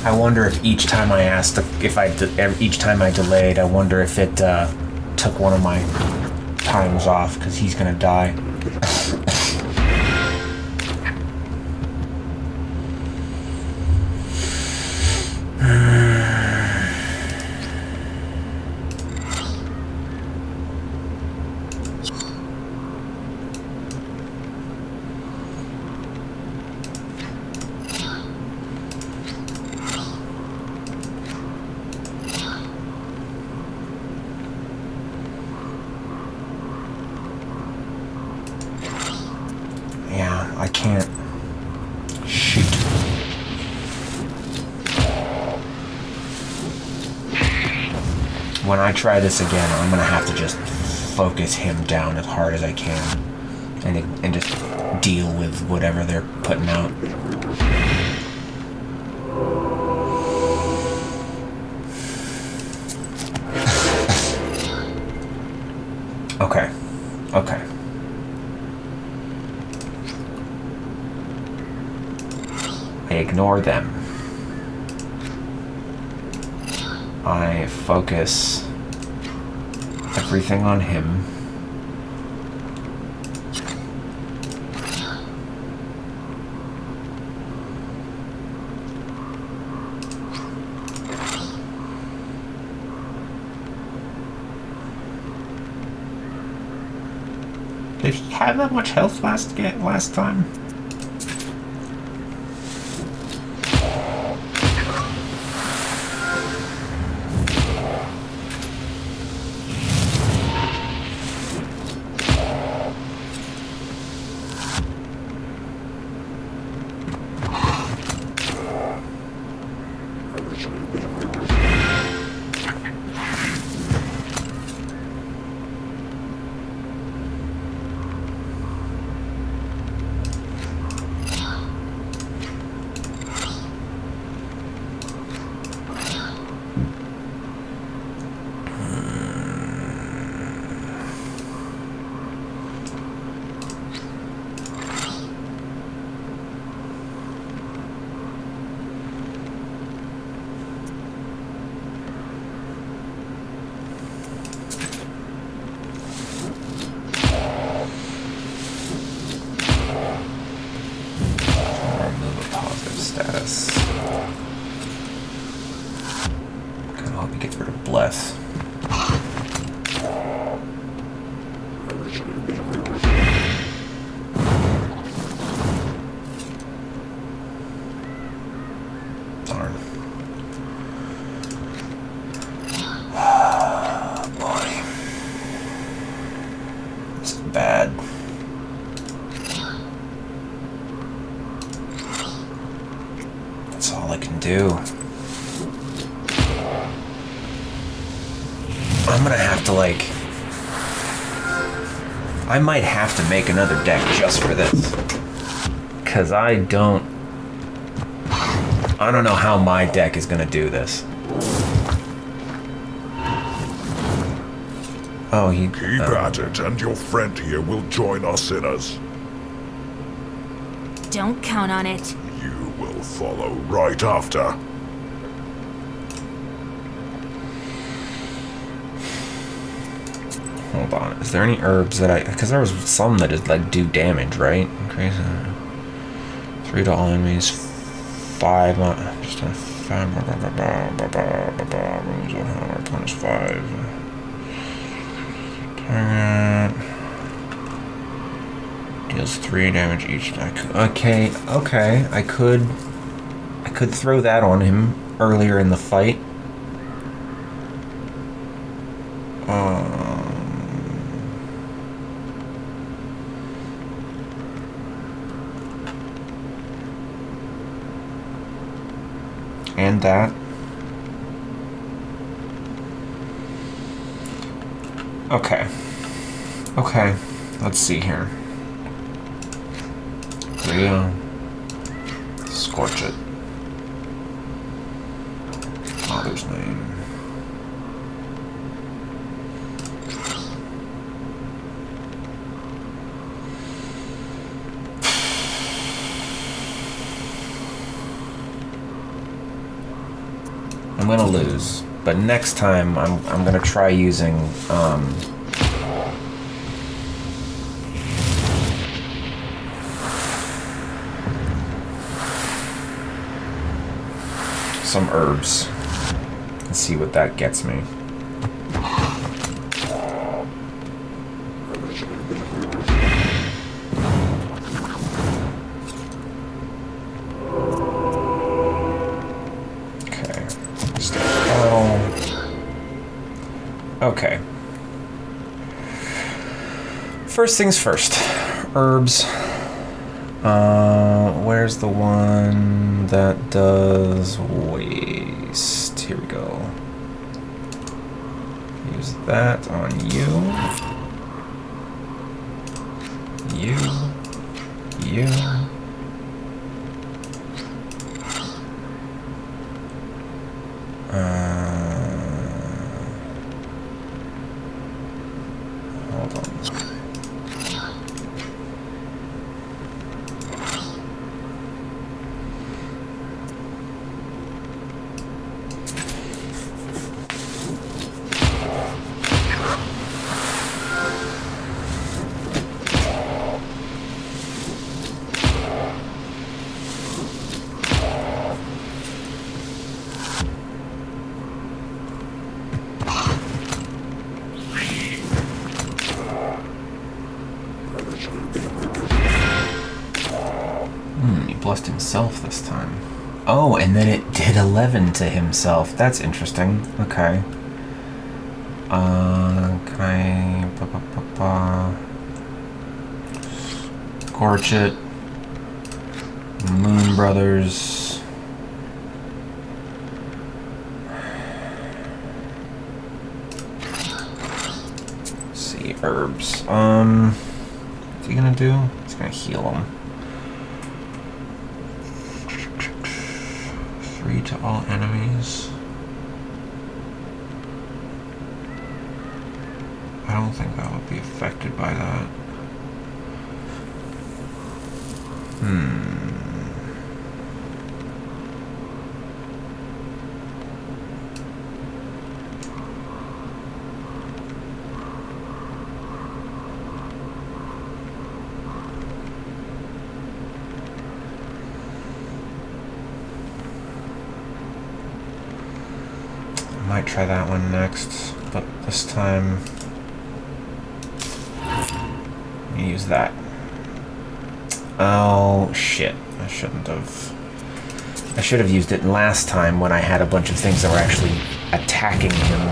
[SPEAKER 1] I wonder if each time I asked, each time I delayed, I wonder if it took one of my times off, because he's gonna die. I can't. Shoot. When I try this again, I'm gonna have to just focus him down as hard as I can and just deal with whatever they're putting out. Okay. Okay. I ignore them. I focus everything on him. Did he have that much health last time? Status. Kind of hope he gets rid of Bless. Darn. Boy. This is bad. do? I'm gonna have to, like... I might have to make another deck just for this. Because I don't know how my deck is gonna do this. Oh, he...
[SPEAKER 12] Keep at it, and your friend here will join our sinners.
[SPEAKER 2] Don't count on it.
[SPEAKER 12] You will follow right after.
[SPEAKER 1] Hold on. Is there any herbs that I... Because there was some that is, like, do damage, right? Crazy. 3 to all enemies. 5 on... Just on 5... Opponent's 5. Target... Deals 3 damage each. Okay. I could throw that on him earlier in the fight. And that. Okay. Let's see here. Scorch it. Father's name. I'm gonna lose, but next time I'm gonna try using some herbs and see what that gets me. Okay. First things first. Herbs. Where's the one that does waste? Here we go. Use that on you. You. Hold on. He blessed himself this time. Oh, and then it did 11 to himself. That's interesting. Okay. Can I... Scorch it. Moon Brothers. Let's see, herbs. What's he gonna do? He's gonna heal him. 3 to all enemies. I don't think that would be affected by that. I might try that one next, but this time I'm gonna use that. Oh shit, I shouldn't have. I should have used it last time when I had a bunch of things that were actually attacking him.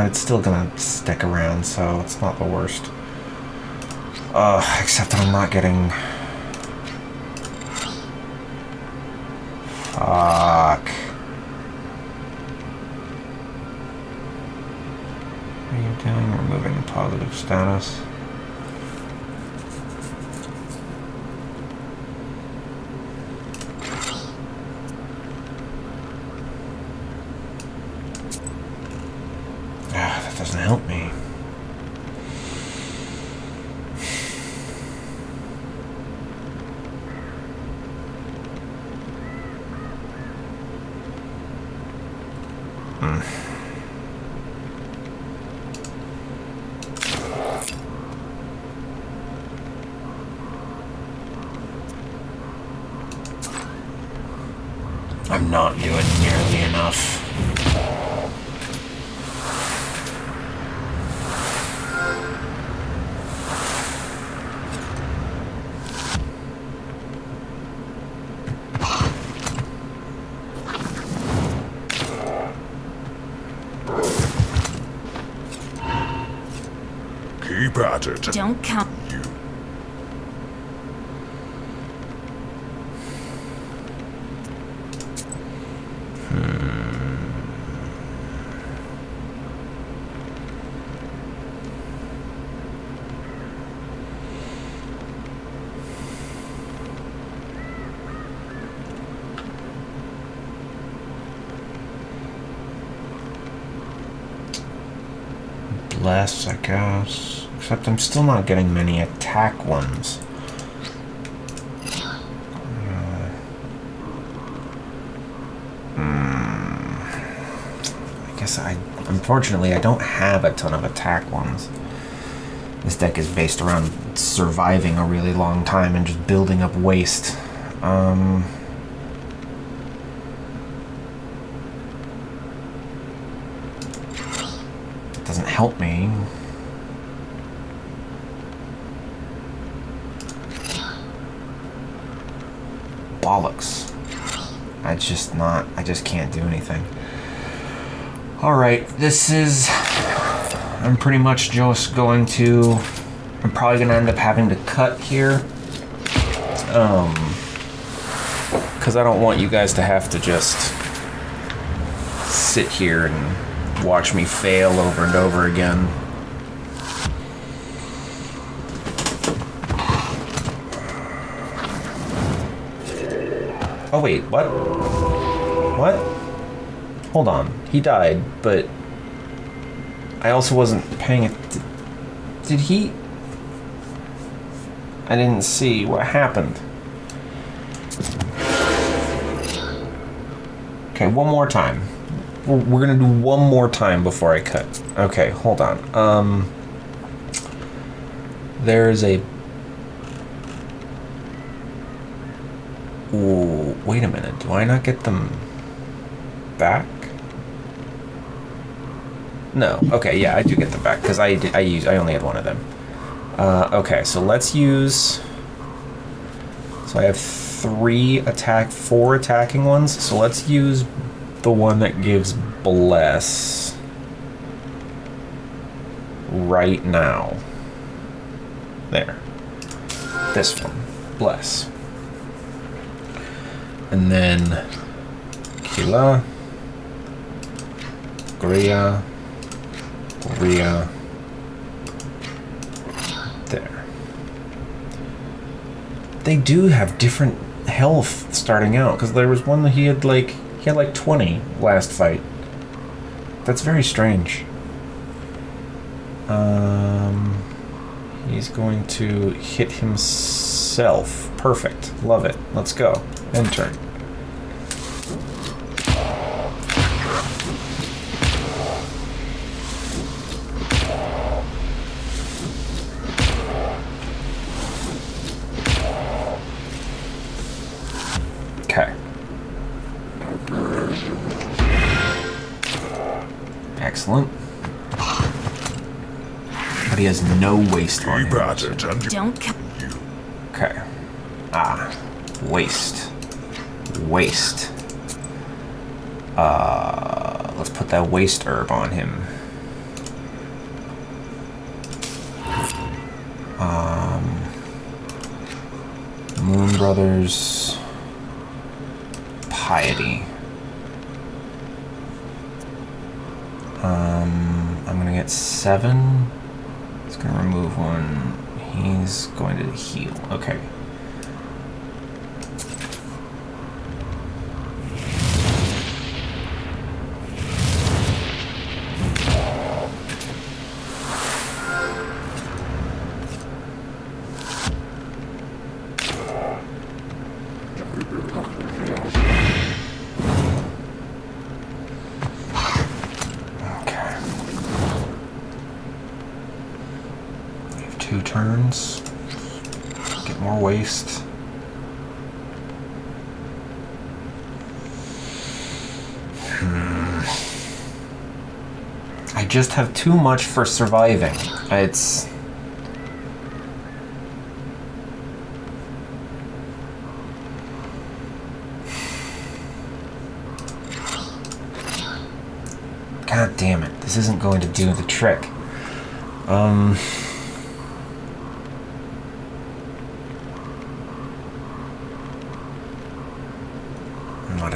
[SPEAKER 1] but it's still gonna stick around, so it's not the worst. Except that I'm not getting... Fuck. What are you doing? Removing positive status. That doesn't help me. I'm not doing nearly enough.
[SPEAKER 12] Keep at it.
[SPEAKER 2] Don't count.
[SPEAKER 1] Less, I guess. Except I'm still not getting many attack ones. I guess unfortunately, I don't have a ton of attack ones. This deck is based around surviving a really long time and just building up waste. Doesn't help me. Bollocks. I just can't do anything. Alright, this is... I'm pretty much just going to... I'm probably going to end up having to cut here. Because I don't want you guys to have to just sit here and watch me fail over and over again. Oh wait, what? What? Hold on. He died, but I also wasn't paying it. Did he? I didn't see what happened. Okay, one more time. We're gonna do one more time before I cut. Okay, hold on. There's a... Ooh, wait a minute. Do I not get them back? No. Okay, yeah, I do get them back because I only had one of them. Okay, so let's use... So I have 4 attacking ones. So let's use the one that gives bless right now. There. This one. Bless. And then Kila, Gria, there. They do have different health starting out, because there was one that he had like 20 last fight. That's very strange. He's going to hit himself. Perfect. Love it. Let's go. End turn. Okay. Excellent. But he has no waste on him.
[SPEAKER 2] Don't come.
[SPEAKER 1] Okay. Waste. Let's put that waste herb on him. Moon Brothers, Piety. I'm gonna get 7. He's gonna remove 1. He's going to heal. Okay. Turns. Get more waste. I just have too much for surviving. It's... God damn it. This isn't going to do the trick.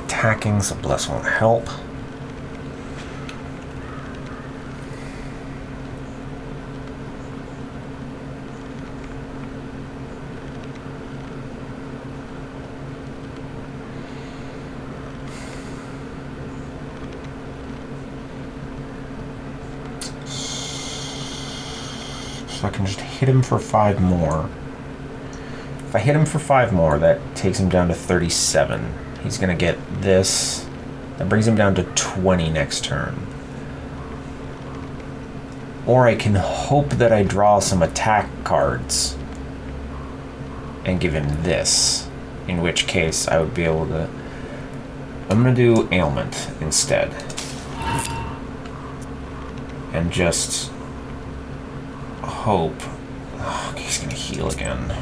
[SPEAKER 1] Attacking, so bless won't help. So I can just hit him for 5 more. If I hit him for 5 more, that takes him down to 37. He's going to get this. That brings him down to 20 next turn. Or I can hope that I draw some attack cards and give him this. In which case I would be able to... I'm going to do ailment instead. And just hope... Oh, he's going to heal again.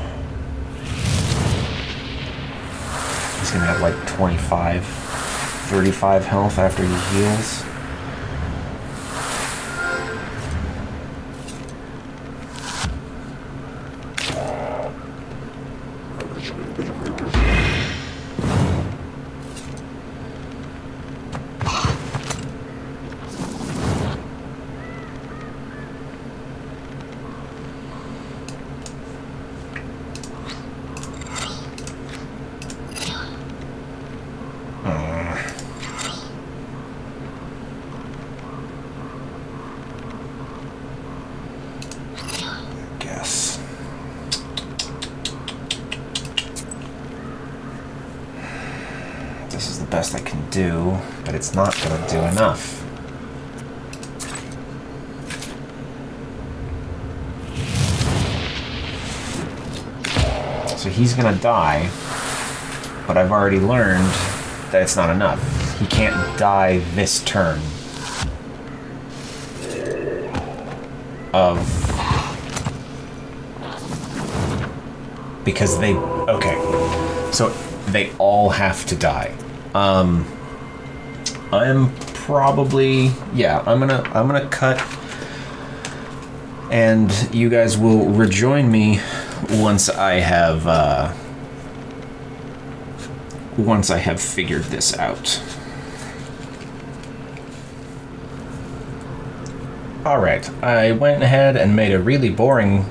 [SPEAKER 1] He's gonna have like 25, 35 health after he heals. This is the best I can do, but it's not going to do enough. So he's going to die, but I've already learned that it's not enough. He can't die this turn. Because they... Okay. So they all have to die. I'm probably... Yeah, I'm gonna cut, and you guys will rejoin me once I have figured this out. Alright, I went ahead and made a really boring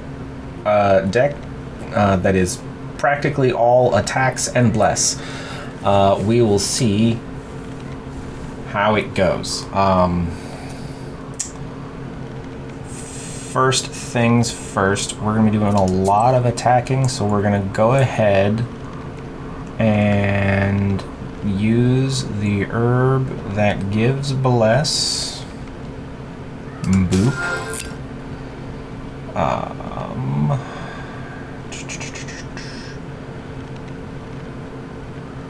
[SPEAKER 1] deck that is practically all attacks and bless. We will see how it goes. First things first, we're going to be doing a lot of attacking, so we're going to go ahead and use the herb that gives bless. Boop.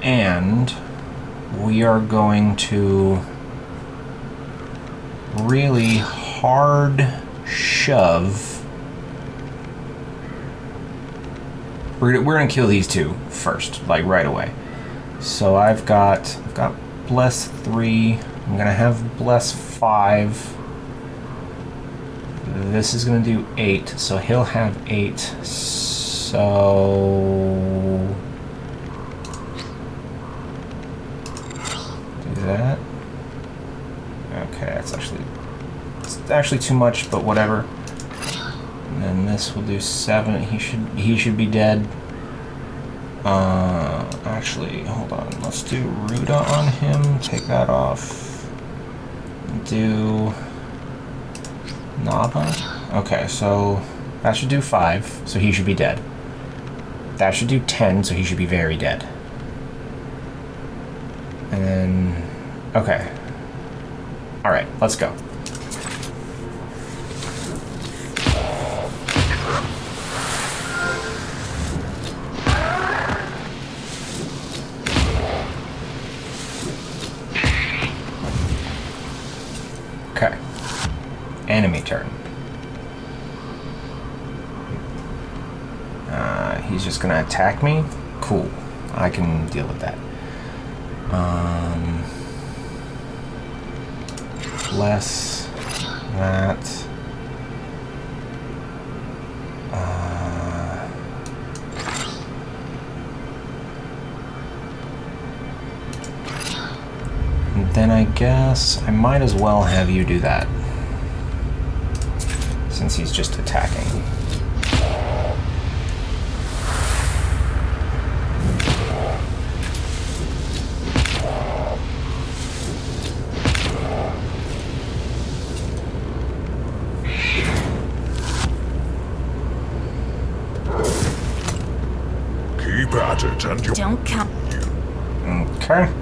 [SPEAKER 1] And we are going to really hard shove. We're gonna kill these two first, like right away. So I've got bless 3. I'm gonna have bless 5. this is going to do 8, so he'll have 8. So do that. Okay, it's actually too much, but whatever. And then this will do 7. He should be dead. Actually, hold on. Let's do Ruda on him. Take that off. Do Naba. Okay, so that should do 5, so he should be dead. That should do 10, so he should be very dead. And then, okay. All right, let's go. Okay. Enemy turn. He's just gonna attack me? Cool. I can deal with that. Less that. Then I guess I might as well have you do that, since he's just attacking.
[SPEAKER 12] Keep at it and you...
[SPEAKER 2] Don't come.
[SPEAKER 1] Okay.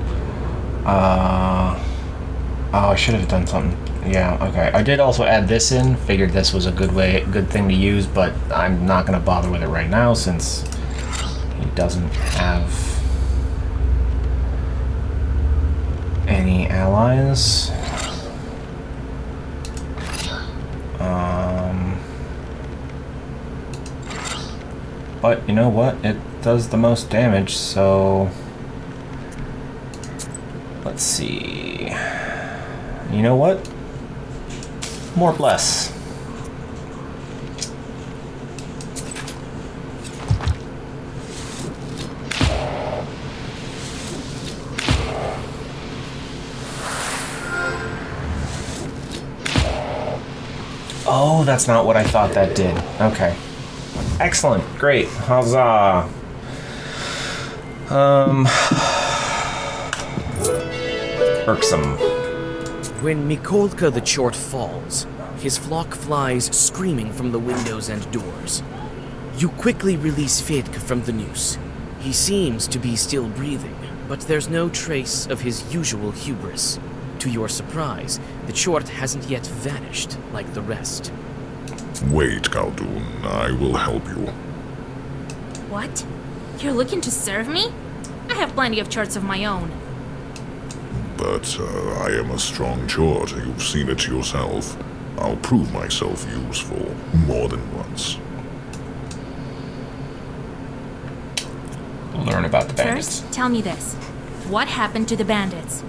[SPEAKER 1] Oh, I should have done something. Yeah, okay. I did also add this in. Figured this was a good thing to use, but I'm not gonna bother with it right now since he doesn't have any allies. But you know what? It does the most damage, so let's see. You know what? More bless. Oh, that's not what I thought that did. Okay. Excellent. Great. Huzzah. Irksome.
[SPEAKER 4] When Mikolka the Chort falls, his flock flies screaming from the windows and doors. You quickly release Fidk from the noose. He seems to be still breathing, but there's no trace of his usual hubris. To your surprise, the Chort hasn't yet vanished like the rest.
[SPEAKER 12] Wait, Khaldun. I will help you.
[SPEAKER 2] What? You're looking to serve me? I have plenty of charts of my own.
[SPEAKER 12] But I am a strong Chort. You've seen it yourself. I'll prove myself useful more than once.
[SPEAKER 1] Learn about the bandits.
[SPEAKER 2] First, tell me this. What happened to the bandits?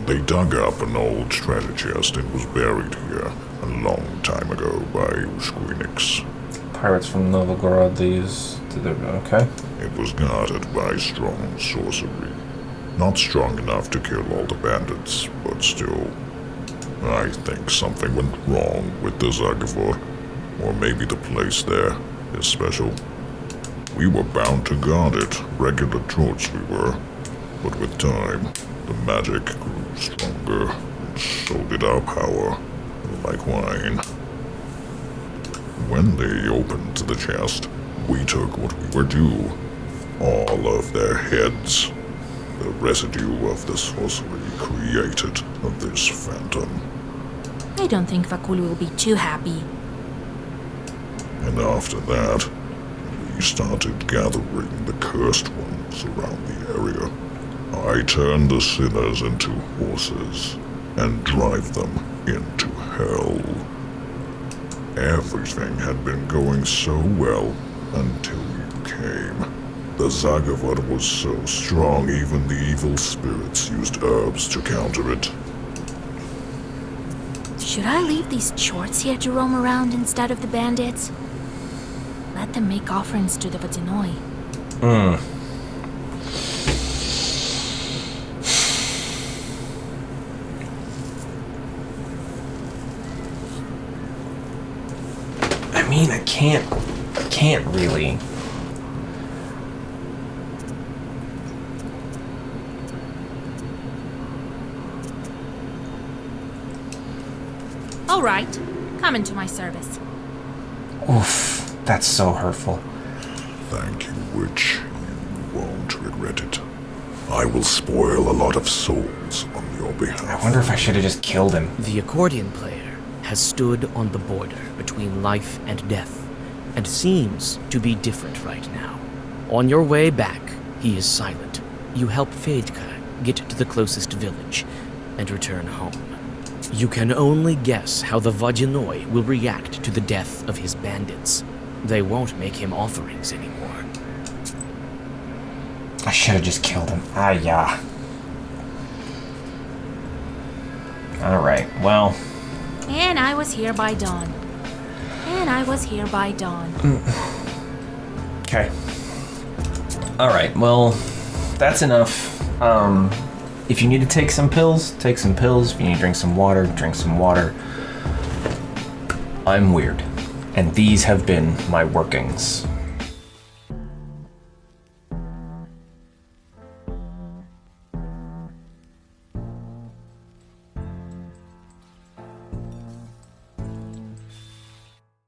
[SPEAKER 12] They dug up an old treasure chest and was buried here a long time ago by Ushquinix.
[SPEAKER 1] Pirates from Novgorod, okay.
[SPEAKER 12] It was guarded by strong sorcery. Not strong enough to kill all the bandits, but still. I think something went wrong with the Zagavor, or maybe the place there is special. We were bound to guard it, regular Chorts we were, but with time, the magic grew stronger, and so did our power, like wine. When they opened the chest, we took what we were due, all of their heads. The residue of the sorcery created this phantom.
[SPEAKER 2] I don't think Vakul will be too happy.
[SPEAKER 12] And after that, we started gathering the cursed ones around the area. I turned the sinners into horses and drive them into hell. Everything had been going so well until you came. The Zagavod was so strong, even the evil spirits used herbs to counter it.
[SPEAKER 2] Should I leave these chorts here to roam around instead of the bandits? Let them make offerings to the Vatinoi.
[SPEAKER 1] I mean, I can't really.
[SPEAKER 2] All right, come into my service.
[SPEAKER 1] Oof, that's so hurtful.
[SPEAKER 12] Thank you, witch. You won't regret it. I will spoil a lot of souls on your behalf.
[SPEAKER 1] I wonder if I should have just killed him.
[SPEAKER 4] The accordion player has stood on the border between life and death, and seems to be different right now. On your way back, he is silent. You help Fejdka get to the closest village, and return home. You can only guess how the Vatinoi will react to the death of his bandits. They won't make him offerings anymore.
[SPEAKER 1] I should have just killed him. Ah, yeah. Alright, well.
[SPEAKER 2] And I was here by dawn.
[SPEAKER 1] Okay. Alright, well, that's enough. If you need to take some pills, take some pills. If you need to drink some water, drink some water. I'm weird, and these have been my workings.